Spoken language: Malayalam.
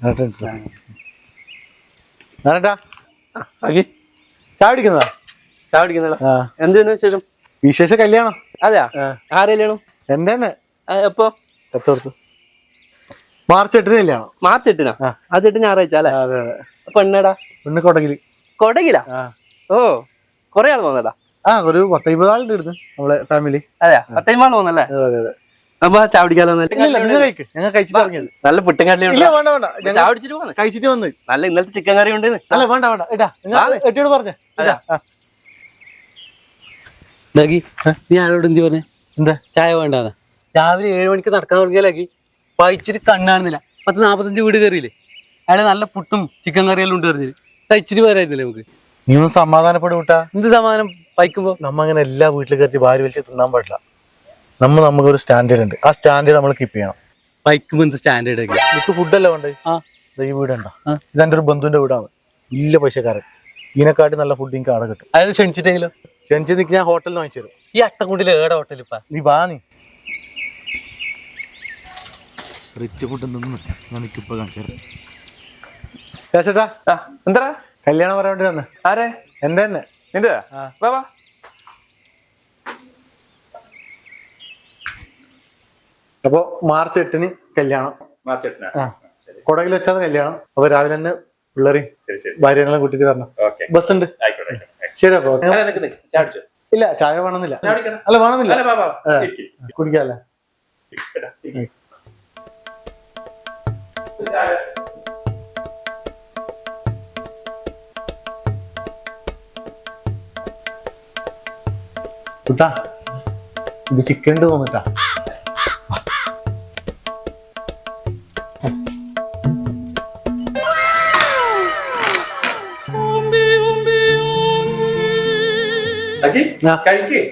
ചായ കുടിക്കുന്നതാ? ചായ കുടിക്കുന്നതാ. എന്തിനു വിശേഷം? വിശേഷ കല്യാണം. അതെയാ? ആരെ കല്യാണം? എന്റെ തന്നെ. എപ്പോ? മാർച്ച് 8 കല്യാണം. മാർച്ച് 8? ആ 8 ഞായറാഴ്ച അല്ലേ? അതെ അതെ. പെണ്ണെടാ? പെണ്ണ് കൊടകില്. കൊടകിലാ? ഓ, കൊറേ ആള് തോന്നടാ? ഒരു 10-50 ആളുണ്ട് ഇടുന്നു നമ്മളെ ഫാമിലി. അതെയാ? 10-50 ആള് തോന്നല്ലേ? അതെ അതെ. അപ്പൊ ചായ കുടിക്കാലോ? ഞങ്ങൾ കഴിച്ചിട്ട് ഇറങ്ങിയത്. നല്ല പുട്ടും കടലയും ചായ കുടിച്ചിട്ട് പോന്നെ. കഴിച്ചിട്ട് വന്ന്. നല്ല ഇന്നലത്തെ ചിക്കൻ കറി ഉണ്ട്. അല്ല വേണ്ട വേണ്ട ഇടാ, എട്ടിയോട് പറഞ്ഞേ. നീ ആരോട് എന്ത് പറഞ്ഞേ? എന്താ ചായ വേണ്ടാന്ന്? രാവിലെ 7 മണിക്ക് നടക്കാൻ തുടങ്ങിയാലാക്കി പഴിച്ചിട്ട് കണ്ണാണെന്നില്ല. 10-45 വീട് കയറിയില്ലേ? അയാളെ നല്ല പുട്ടും ചിക്കൻ കറിയെല്ലാം ഉണ്ട് പറഞ്ഞിട്ട് കഴിച്ചിട്ട് പോരായിരുന്നില്ലേ നമുക്ക്? നീ ഒന്ന് സമാധാനപ്പെടും കൂട്ടാ. എന്ത് സമാധാനം? പൈക്കുമ്പോ നമ്മ അങ്ങനെ എല്ലാ വീട്ടിൽ കയറ്റി ഭാര്യ വലിച്ച് തിന്നാൻ പാടില്ല. നമുക്കൊരു സ്റ്റാൻഡേർഡ് ഉണ്ട്. ആ സ്റ്റാൻഡേർഡ് നമ്മൾ കീപ്പ് ചെയ്യണം. പൈക്കുമ്പോ എന്ത് സ്റ്റാൻഡേർഡ് ഒക്കെ? എനിക്ക് ഫുഡല്ലേ വേണ്ടേ? ഈ വീടുണ്ടോ? ഇതെന്റെ ഒരു ബന്ധുവിന്റെ വീടാണ്. ഇല്ല പൈസക്കാരൻ. ഇതിനെക്കാട്ടി നല്ല ഫുഡ് എനിക്ക് അവിടെ കിട്ടും. അയാൾ ക്ഷണിച്ചിട്ടെങ്കിലോ? ക്ഷണിച്ച് നിൽക്ക്, ഞാൻ ഹോട്ടലിൽ വാങ്ങിച്ചു തരും. ഈ അട്ടക്കുണ്ടിൽ ഏടെ ഹോട്ടൽ ഇപ്പൊ? നീ വാ. നീ റിച്ച് ഫുഡ് എനിക്കിപ്പോ കാണിച്ചു. എന്താ കല്യാണം പറയാൻ വേണ്ടി വന്ന്. ആരെ? എന്റെ തന്നെ. നിന്റെ? അപ്പൊ മാർച്ച് 8 കല്യാണം. മാർച്ച് 8 കൊടകിൽ വെച്ചാൽ കല്യാണം. അപ്പൊ രാവിലെ തന്നെ പിള്ളേരെയും ഭാര്യകളെല്ലാം കൂട്ടിട്ട് വരണം. ബസ് ഉണ്ട്. ശരി. അപ്പൊ ഇല്ല, ചായ വേണമെന്നില്ല. അല്ല വേണമെന്നില്ല, കുടിക്കാല്ലേ? കുട്ടാ, ഇത് ചിക്കൻ ഉണ്ട് തോന്നിട്ടാ. കഴിക്കേ